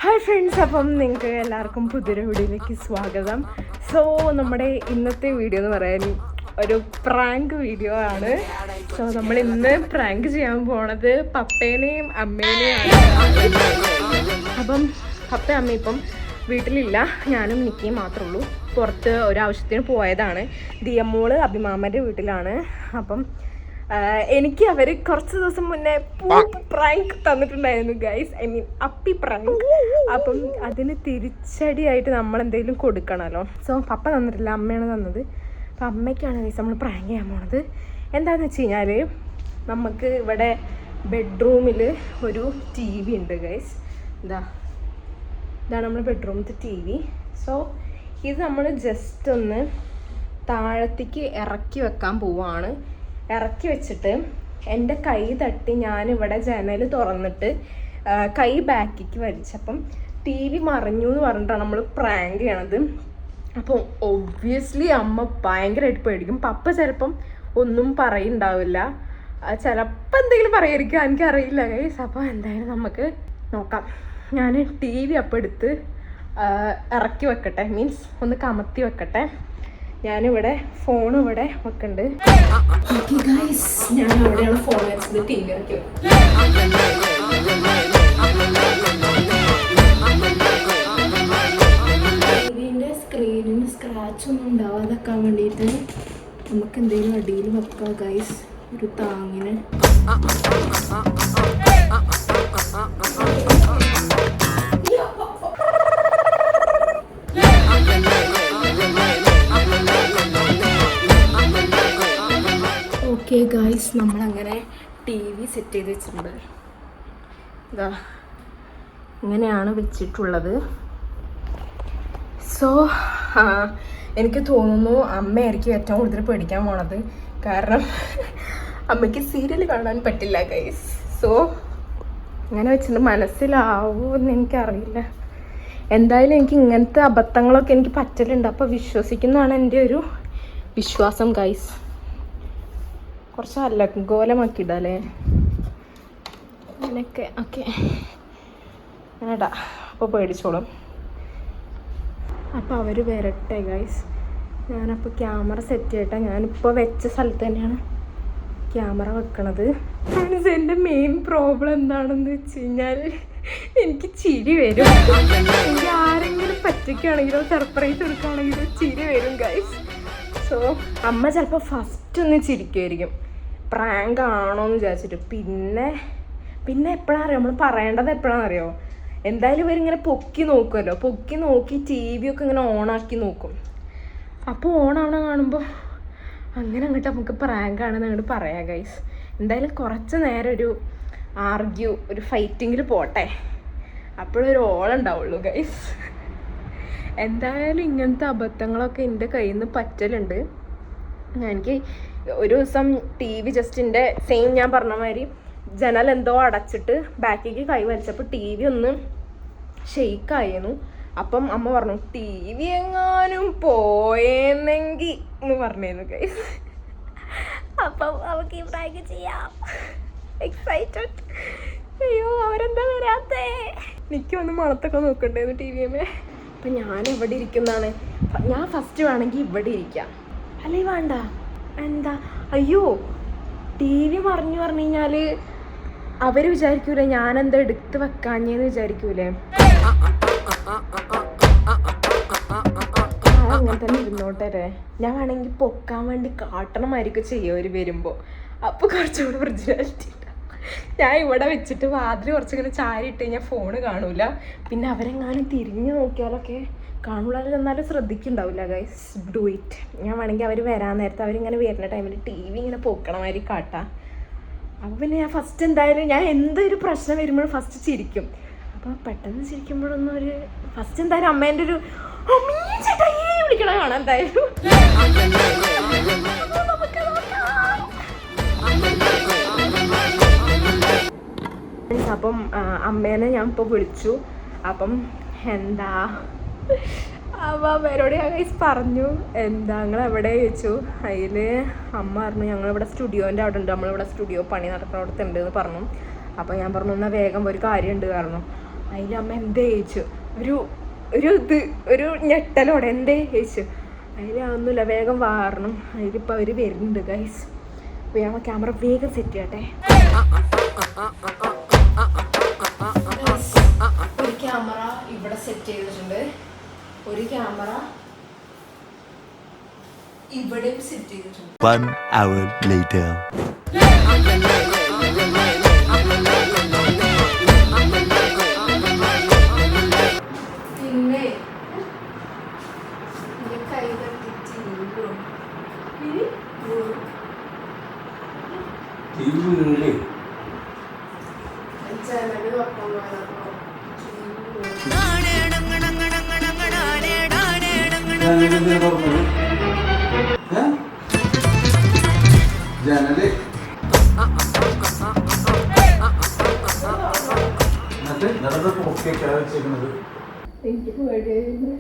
Hi friends, അപ്പം നിങ്ങൾക്ക് എല്ലാവർക്കും പുതിയൊരു വീഡിയോയിലേക്ക് സ്വാഗതം. സോ നമ്മുടെ ഇന്നത്തെ വീഡിയോ എന്ന് പറയാൻ ഒരു പ്രാങ്ക് വീഡിയോ ആണ്. സോ നമ്മൾ ഇന്ന് പ്രാങ്ക് ചെയ്യാൻ പോണത് പപ്പേനെയും അമ്മേനെയാണ്. അപ്പം പപ്പയും അമ്മയും ഇപ്പം വീട്ടിലില്ല, ഞാനും നിക്കിയും മാത്രമേ ഉള്ളൂ. പുറത്ത് ഒരാവശ്യത്തിന് പോയതാണ്. ദിയമ്മോള് അഭിമാമൻ്റെ വീട്ടിലാണ്. അപ്പം എനിക്ക് അവർ കുറച്ച് ദിവസം മുന്നേ പ്രാങ്ക് തന്നിട്ടുണ്ടായിരുന്നു ഗൈസ്, ഐ മീൻ അപ്പി പ്രാങ്ക്. അപ്പം അതിന് തിരിച്ചടിയായിട്ട് നമ്മൾ എന്തെങ്കിലും കൊടുക്കണമല്ലോ. സോ പപ്പ തന്നിട്ടില്ല, അമ്മയാണ് തന്നത്. അപ്പം അമ്മയ്ക്കാണ് ഗൈസ് നമ്മൾ പ്രാങ്ക് ചെയ്യാൻ പോണത്. എന്താണെന്ന് വെച്ച് കഴിഞ്ഞാൽ നമുക്ക് ഇവിടെ ബെഡ്റൂമിൽ ഒരു ടി വി ഉണ്ട് ഗൈസ്. ഇതാണ് നമ്മുടെ ബെഡ്റൂമിലത്തെ ടി വി. സോ ഇത് നമ്മൾ ജസ്റ്റ് ഒന്ന് താഴത്തേക്ക് ഇറക്കി വെക്കാൻ പോവാണ്. ഇറക്കി വെച്ചിട്ട് എൻ്റെ കൈ തട്ടി ഞാനിവിടെ ജനൽ തുറന്നിട്ട് കൈ ബാക്കിക്ക് വലിച്ചപ്പം ടി വി മറിഞ്ഞു എന്ന് പറഞ്ഞിട്ടാണ് നമ്മൾ പ്രാങ്ക് ചെയ്യണത്. അപ്പോൾ ഒബ്വിയസ്ലി അമ്മ ഭയങ്കരമായിട്ട് പേടിക്കും. പപ്പ ചിലപ്പം ഒന്നും പറയുന്നുണ്ടാവില്ല, ചിലപ്പോൾ എന്തെങ്കിലും പറയായിരിക്കും, എനിക്കറിയില്ല ഗൈസ്. അപ്പോൾ എന്തായാലും നമുക്ക് നോക്കാം. ഞാൻ ടി വി അപ്പം എടുത്ത് ഇറക്കി വെക്കട്ടെ, മീൻസ് ഒന്ന് കമത്തി വെക്കട്ടെ. ഞാനിവിടെ ഫോൺ ഇവിടെ വെക്കുന്നുണ്ട്. ഞാൻ അവിടെയാണ് ഫോൺ വെച്ചത്, ടി വി ഇറക്കി വെക്കും. ടിവിൻ്റെ സ്ക്രീനിന് സ്ക്രാച്ച് ഒന്നും ഉണ്ടാവാതെക്കാൻ വേണ്ടിയിട്ട് നമുക്ക് എന്തെങ്കിലും അടിയിൽ വെക്കാം ഗൈസ്, ഒരു താങ്ങിന്. ഓക്കെ ഗൈസ്, നമ്മളങ്ങനെ ടി വി സെറ്റ് ചെയ്ത് വെച്ചിട്ടുണ്ട്. ഇതാ ഇങ്ങനെയാണ് വെച്ചിട്ടുള്ളത്. സോ എനിക്ക് തോന്നുന്നു അമ്മയായിരിക്കും ഏറ്റവും കൂടുതൽ പേടിക്കാൻ പോണത്, കാരണം അമ്മയ്ക്ക് സീരിയൽ കാണാൻ പറ്റില്ല ഗൈസ്. സോ ഇങ്ങനെ വെച്ചിട്ട് മനസ്സിലാവുമെന്ന് എനിക്കറിയില്ല. എന്തായാലും എനിക്ക് ഇങ്ങനത്തെ അബദ്ധങ്ങളൊക്കെ എനിക്ക് പറ്റലുണ്ട്, അപ്പോൾ വിശ്വസിക്കുന്നതാണ് എൻ്റെ ഒരു വിശ്വാസം ഗൈസ്. കുറച്ച് അലങ്കോലമാക്കിയിടല്ലേ അങ്ങനെയൊക്കെ. ഓക്കെ അങ്ങനെടാ, അപ്പോൾ പേടിച്ചോളും. അപ്പോൾ അവർ വരട്ടെ ഗൈസ്. ഞാനപ്പോൾ ക്യാമറ സെറ്റ് ചെയ്യട്ടെ. ഞാനിപ്പോൾ വെച്ച സ്ഥലത്ത് തന്നെയാണ് ക്യാമറ വെക്കണത്. എൻ്റെ മെയിൻ പ്രോബ്ലം എന്താണെന്ന് വെച്ച് കഴിഞ്ഞാൽ എനിക്ക് ചിരി വരും. എനിക്ക് ആരെങ്കിലും പറ്റിക്കുകയാണെങ്കിലോ സർപ്രൈസ് കൊടുക്കുകയാണെങ്കിലോ ചിരി വരും ഗൈസ്. സോ അമ്മ ചിലപ്പോൾ ഫസ്റ്റ് ഒന്ന് ചിരിക്കുമായിരിക്കും, പ്രാങ്ക് ആണോ എന്ന് വിചാരിച്ചിട്ട്. പിന്നെ എപ്പോഴാണ് അറിയാം നമ്മൾ പറയേണ്ടത്, എപ്പോഴാണെന്ന് അറിയോ? എന്തായാലും ഇവരിങ്ങനെ പൊക്കി നോക്കുമല്ലോ, പൊക്കി നോക്കി ടി വി ഒക്കെ ഇങ്ങനെ ഓണാക്കി നോക്കും. അപ്പോൾ ഓണാവണ കാണുമ്പോൾ അങ്ങനെ അങ്ങോട്ട് നമുക്ക് പ്രാങ്ക് ആണെന്ന് അങ്ങോട്ട് പറയാം ഗൈസ്. എന്തായാലും കുറച്ച് നേരം ഒരു ഫൈറ്റിങ്ങിൽ പോട്ടെ, അപ്പോഴൊരു ഓളുണ്ടാവുള്ളൂ ഗൈസ്. എന്തായാലും ഇങ്ങനത്തെ അബദ്ധങ്ങളൊക്കെ എൻ്റെ കയ്യിൽ നിന്ന് പറ്റലുണ്ട്. എനിക്ക് ഒരു ദിവസം ടി വി ജസ്റ്റിൻ്റെ സെയിം ഞാൻ പറഞ്ഞ മാതിരി ജനൽ എന്തോ അടച്ചിട്ട് ബാക്കിലേക്ക് കൈ വലിച്ചപ്പോൾ ടി വി ഒന്ന് ഷെയ്ക്കായിരുന്നു. അപ്പം അമ്മ പറഞ്ഞു ടി വി എങ്ങാനും പോയെന്നെങ്കിൽ എന്ന് പറഞ്ഞിരുന്നു ഗൈസ്. അപ്പം അവൾക്ക് ഈ പ്രാങ്ക് ചെയ്യാം, എക്സൈറ്റഡ്. അയ്യോ അവരെന്താ വരാത്തേ, എനിക്കൊന്ന് മണത്തൊക്കെ നോക്കണ്ടായിരുന്നു ടി വിയമ്മേ. അപ്പം ഞാൻ എവിടെ ഇരിക്കുന്നതാണ്, ഞാൻ ഫസ്റ്റ് വേണമെങ്കിൽ ഇവിടെ ഇരിക്കാം, അല്ലേ വേണ്ട എന്താ? അയ്യോ ടി വി മറിഞ്ഞു പറഞ്ഞു കഴിഞ്ഞാൽ അവർ വിചാരിക്കൂലേ ഞാനെന്താ എടുത്ത് വെക്കാഞ്ഞെന്ന് വിചാരിക്കൂലേ? അങ്ങനെ തന്നെ ഇരുന്നോട്ടെ. ഞാൻ വേണമെങ്കിൽ പൊക്കാൻ വേണ്ടി കാട്ടണമായിരിക്കും ചെയ്യുക അവർ വരുമ്പോൾ, അപ്പോൾ കുറച്ചുകൂടി ഒറിജിനാലിറ്റി. ഞാൻ ഇവിടെ വെച്ചിട്ട് വാതിൽ കുറച്ചിങ്ങനെ ചാരി ഇട്ട് കഴിഞ്ഞാൽ ഫോണ് കാണൂല. പിന്നെ അവരെങ്ങാനും തിരിഞ്ഞു നോക്കിയാലൊക്കെ കാണൂല. എന്നാലും ശ്രദ്ധിക്കുന്നുണ്ടാവില്ല ഗൈസ്. Do it. ഞാൻ വേണമെങ്കിൽ അവർ വരാൻ നേരത്തെ അവരിങ്ങനെ വരുന്ന ടൈമിൽ ടി വി ഇങ്ങനെ പൊക്കണമാതിരി കാട്ടാം. അപ്പോൾ പിന്നെ ഞാൻ ഫസ്റ്റ് എന്തായാലും ഞാൻ എന്തൊരു പ്രശ്നം വരുമ്പോഴും ഫസ്റ്റ് ചിരിക്കും. അപ്പോൾ പെട്ടെന്ന് ചിരിക്കുമ്പോഴൊന്നും ഒരു ഫസ്റ്റ് എന്തായാലും അമ്മേൻ്റെ ഒരു ചേട്ടാ വിളിക്കണ കാണാം എന്തായാലും. അപ്പം അമ്മേനെ ഞാൻ ഇപ്പോൾ വിളിച്ചു. അപ്പം എന്താ അപ്പോൾ അവരോട് ഞാൻ ഗൈസ് പറഞ്ഞു എന്താ നിങ്ങൾ എവിടെ ചോദിച്ചു. അതിൽ അമ്മ പറഞ്ഞു ഞങ്ങളിവിടെ സ്റ്റുഡിയോൻ്റെ അവിടെ ഉണ്ട്, നമ്മളിവിടെ സ്റ്റുഡിയോ പണി നടക്കുന്നിടത്തുണ്ട് എന്ന് പറഞ്ഞു. അപ്പോൾ ഞാൻ പറഞ്ഞു എന്നാൽ വേഗം ഒരു കാര്യമുണ്ട് കാരണം അതിൽ അമ്മ എന്തേ ചോദിച്ചു, ഒരു ഞെട്ടലോടെ എന്തേ ചോദിച്ചു. അതിൽ ഒന്നുമില്ല, വേഗം വാറണം. അതിലിപ്പോൾ അവർ വരുന്നുണ്ട് ഗൈസ്. വേഗം ക്യാമറ വേഗം സെറ്റ് ചെയ്യട്ടെ. ഒരു ക്യാമറ ഇവിടെ സെറ്റ് ചെയ്തിട്ടുണ്ട്, ഒരു ക്യാമറ ഇവിടെയും സെറ്റ് ചെയ്തിട്ടുണ്ട്. 1 hour later. പിന്നെ കൈ ജനല് തുറക്കാൻ ജനല് വെച്ചേക്കുന്നത് എനിക്ക് പേടിയായിരുന്നു.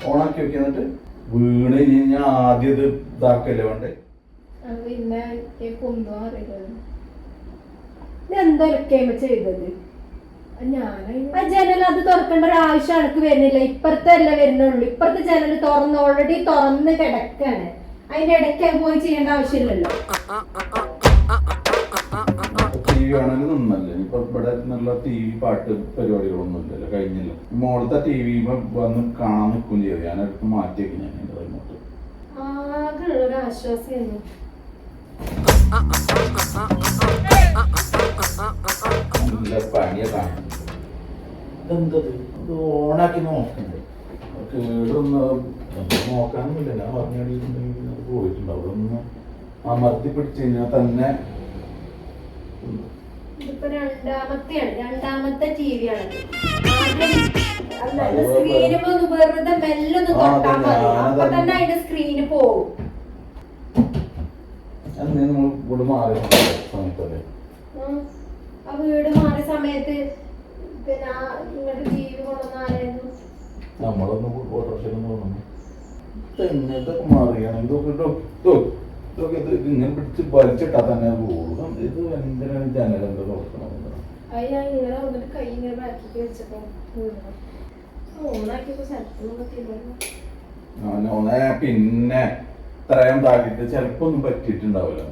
ഓണാക്കി വെക്കുക. എന്നിട്ട് വീണ് ഞാൻ ആദ്യം ഇത് ഇതാക്കല്ലേ വേണ്ടേ. പിന്നെ കൊന്നു അറിയില്ല എന്തൊക്കെ ചെയ്തത്. ആ ജനൽ അത് തുറക്കേണ്ട ഒരു ആവശ്യം എനിക്ക് വരുന്നില്ല. ഇപ്പുറത്തെ അല്ല വരുന്നുള്ളൂ. ഇപ്പുറത്തെ ജനൽ തുറന്ന് ഓൾറെഡി തുറന്ന് കിടക്കാണ്. അതിന്റെ ഇടയ്ക്ക് പോയി ചെയ്യേണ്ട ആവശ്യമില്ലല്ലോ. TV ആണെങ്കിലും ഒന്നല്ലേ. ഇപ്പൊ ഇവിടെ നല്ല TV പാട്ട് പരിപാടികളൊന്നും ഇല്ലല്ലോ, കഴിഞ്ഞല്ലോ. മോളത്തെ TV വന്ന് കാണാൻ നിൽക്കുകയും ചെയ്തു. ഞാനടുത്ത് മാറ്റിയേക്ക് ഞാൻ എന്റെ റിമോട്ട്. ആകെയുള്ളൊരു ആശ്വാസമായിരുന്നു. പണിയെ കാണുന്നത് ഇതെന്തത്, ഇത് ഓണാക്കി നോക്കണ്ടേ. കേടൊന്നും നോക്കാനൊന്നുമില്ല. ഞാൻ പറഞ്ഞിട്ടുണ്ടെങ്കിൽ അത് പോയിട്ടുണ്ട്. അവിടെ ഒന്ന് അമർത്തി പിടിച്ചു കഴിഞ്ഞാൽ തന്നെ ഇതിപ്പോ രണ്ടാമത്തെ TV ആണ്. സ്ക്രീനുമ്പോ വെറുതെ മെല്ലൊന്ന് തൊട്ടാൽ മതി, അപ്പൊ തന്നെ അതിന്റെ സ്ക്രീന് പോവും. നിങ്ങൾ ഇവിടെ മാറിയ സമയത്തല്ലേ ആ വീട് മാറിയ സമയത്ത് പിന്നെ ഇങ്ങോട്ട് TV കൊണ്ടുവന്നാരായിരുന്നു. നമ്മളൊന്ന് ഓട്ടോറിക്ഷയിലൊന്നും തോന്നുന്നു ഇതൊക്കെ മാറിയാണെങ്കിൽ ഇതൊക്കെ ഇത് ഇങ്ങനെ പിടിച്ച് വലിച്ചിട്ടാ തന്നെ പോകും. ഇത് എന്തിനാണ് ജനലെന്താ നോക്കണം. അത് ഞാൻ ഇങ്ങനെ വന്നിട്ട് കൈ ഇങ്ങനെ ബാക്കിക്ക് വെച്ചപ്പോ ഓണാക്കിയപ്പോ സ്ഥലത്തൊന്നും പിന്നെ ഇത്രയും താക്കിട്ട് ചിലപ്പോ ഒന്നും പറ്റിയിട്ടുണ്ടാവില്ല.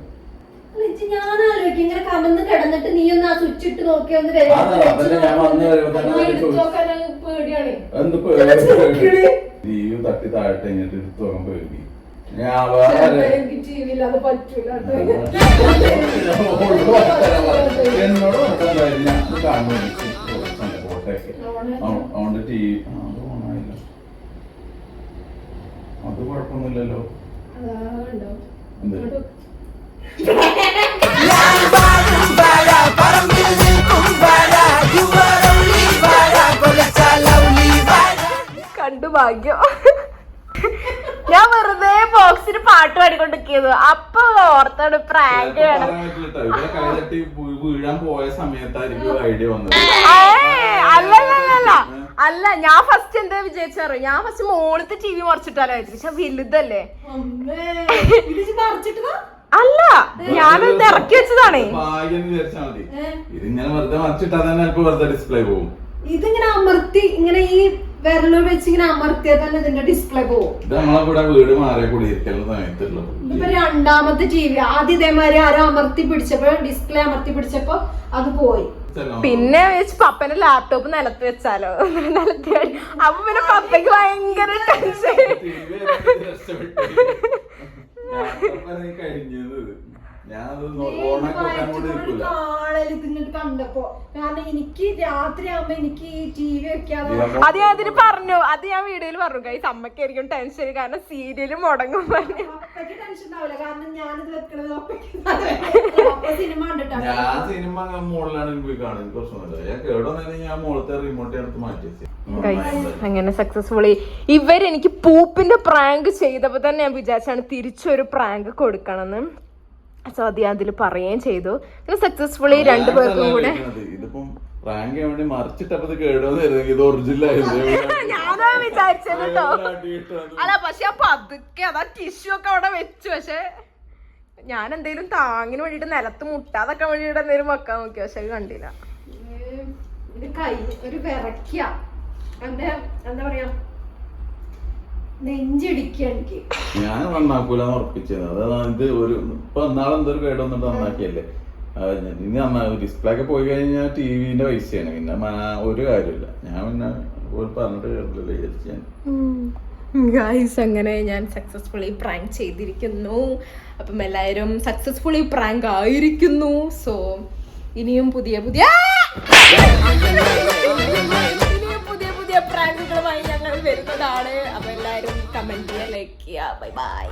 ഞാൻ ആലോചിക്കും ഇങ്ങനെ കമന്ന് കിടന്നിട്ട് നീ ഒന്ന് ആ സ്വിച്ച് ഇട്ട് നോക്കിയൊന്ന് ജീവി തട്ടി താഴെ കഴിഞ്ഞിട്ട് എടുത്തു പോകാൻ പേടി. എന്നോട് കാണുന്നു അതുകൊണ്ട് TV അത് ഓണായില്ല. അത് കുഴപ്പമൊന്നുമില്ലല്ലോ. എന്ത് കണ്ടു ഭാഗ്യം. ഞാൻ വെറുതെ ബോക്സിന് പാട്ട് പാടിക്കൊണ്ടിരിക്കുന്നു. അപ്പൊ ഓർത്താണ് പ്രാങ്ക് വേണം. വീഴാൻ പോയ സമയത്തായിരിക്കും ഐഡിയ വന്നത്. അല്ല ഞാൻ ഫസ്റ്റ് എന്താ വിചാരിച്ചറിയോ, ഞാൻ ഫസ്റ്റ് മോളത്തെ TV മറിച്ചിട്ടാലോ വിചാരിച്ചു. പക്ഷെ വലുതല്ലേ. അല്ല ഞാനത് ഇറക്കി വെച്ചതാണേ. ഭാഗ്യം വിചാരിച്ചാൽ മതി. ഇതിങ്ങനെ വെറുതെ മറിച്ചിട്ടാ തന്നെ വെറുതെ ഡിസ്പ്ലേ പോകും. ഇതിങ്ങനെ അമർത്തി ഇങ്ങനെ ഈ വിരല് വെച്ച് ഇങ്ങനെ അമർത്തിയാൽ തന്നെ ഇതിന്റെ ഡിസ്പ്ലേ പോകും. ഇത് നമ്മളെ വീട് മാറിയ കൂടിയിരിക്കുന്ന സമയത്തുള്ള ഇപ്പൊ രണ്ടാമത്തെ TV ആദ്യം ഇതേമാതിരി ആരോ അമർത്തി പിടിച്ചപ്പോ ഡിസ്പ്ലേ അമർത്തി പിടിച്ചപ്പോ അത് പോയി. പിന്നെ വെച്ച് പപ്പന്റെ ലാപ്ടോപ്പ് നിലത്ത് വെച്ചാലോ, നിലത്ത് അപ്പൊ പിന്നെ പപ്പയ്ക്ക് ഭയങ്കര ടെൻഷൻ. കണ്ടപ്പോ കാരണം എനിക്ക് രാത്രി ആവുമ്പോ എനിക്ക് TV വെക്കാതെ അത് ഞാൻ അതിന് പറഞ്ഞു, അത് ഞാൻ വീഡിയോയിൽ പറഞ്ഞു. ഗൈസ് അമ്മയ്ക്കായിരിക്കും ടെൻഷൻ, കാരണം സീരിയല് മുടങ്ങും. അപ്പയ്ക്ക് ടെൻഷൻ ഉണ്ടാവില്ല, കാരണം ഞാനിത് വെക്കണത് സിനിമ കണ്ടിട്ടാണ്. ഞാൻ സിനിമ മുകളിലാണ് പോയി കാണുന്നത്. പ്രശ്നമില്ല. ഞാൻ കേടോന്നെ ഞാൻ മുകളത്തെ റിമോട്ട് എടുത്ത് മാറ്റി. അങ്ങനെ സക്സസ്ഫുള്ളി ഇവരെനിക്ക് പൂപ്പിന്റെ പ്രാങ്ക് ചെയ്തപ്പോ തന്നെ ഞാൻ വിചാരിച്ചാണ് തിരിച്ചൊരു പ്രാങ്ക് കൊടുക്കണമെന്ന്. സോ അത് അതിൽ പറയുകയും ചെയ്തു. പിന്നെ സക്സസ്ഫുള്ളി രണ്ടുപേർക്കും കൂടെ ഇതിപ്പം പ്രാങ്ക് ചെയ്യാൻ വേണ്ടി മറിച്ചിട്ടപ്പത് കേടുവന്ന് കരുതി ഇത് ഒറിജിനൽ ഞാനാ വിചാരിച്ചത് കേട്ടോ. ആയിരുന്നു. അല്ല പക്ഷെ അപ്പൊ അതൊക്കെ അതാ ടിഷ്യൂ ഒക്കെ അവിടെ വെച്ചു. പക്ഷെ ഞാൻ എന്തേലും താങ്ങിന് വേണ്ടിട്ട് നിലത്ത് മുട്ടാതൊക്കെ വേണ്ടിട്ട് എന്തേലും വെക്കാൻ നോക്കി. പക്ഷെ അത് കണ്ടില്ല. ഒരു കൈ ഒരു വിറയ്ക്ക എന്റെ എന്താ പറയാ നെഞ്ചിടിക്കുക എനിക്ക്. ഞാൻ നന്നാക്കൂലെന്ന് ഉറപ്പിച്ചത്. അതായത് ഇത് ഒരു ഇപ്പൊ നാളെന്തൊരു കേട് വന്നിട്ട് നന്നാക്കിയല്ലേ. ഇനി ഡിസ്പ്ലേ ഒക്കെ പോയി കഴിഞ്ഞാൽ ടിവിന്റെ പൈസയാണ്. പിന്നെ ഒരു കാര്യമില്ല. ഞാൻ പിന്നെ പറഞ്ഞിട്ട് കേട്ടില്ല വിചാരിച്ചു ഞാൻ. ഗൈസ് അങ്ങനെ ഞാൻ സക്സസ്ഫുള്ളി പ്രാങ്ക് ചെയ്തിരിക്കുന്നു. അപ്പം എല്ലാവരും സക്സസ്ഫുള്ളി പ്രാങ്ക് ആയിരിക്കുന്നു. സോ ഇനിയും പുതിയ പുതിയ പ്രാങ്കുകളുമായി ഞങ്ങൾ വരുന്നതാണ്. അപ്പൊ എല്ലാവരും കമന്റ് ചെയ്യുക, ലൈക്ക് ചെയ്യുക. Bye bye.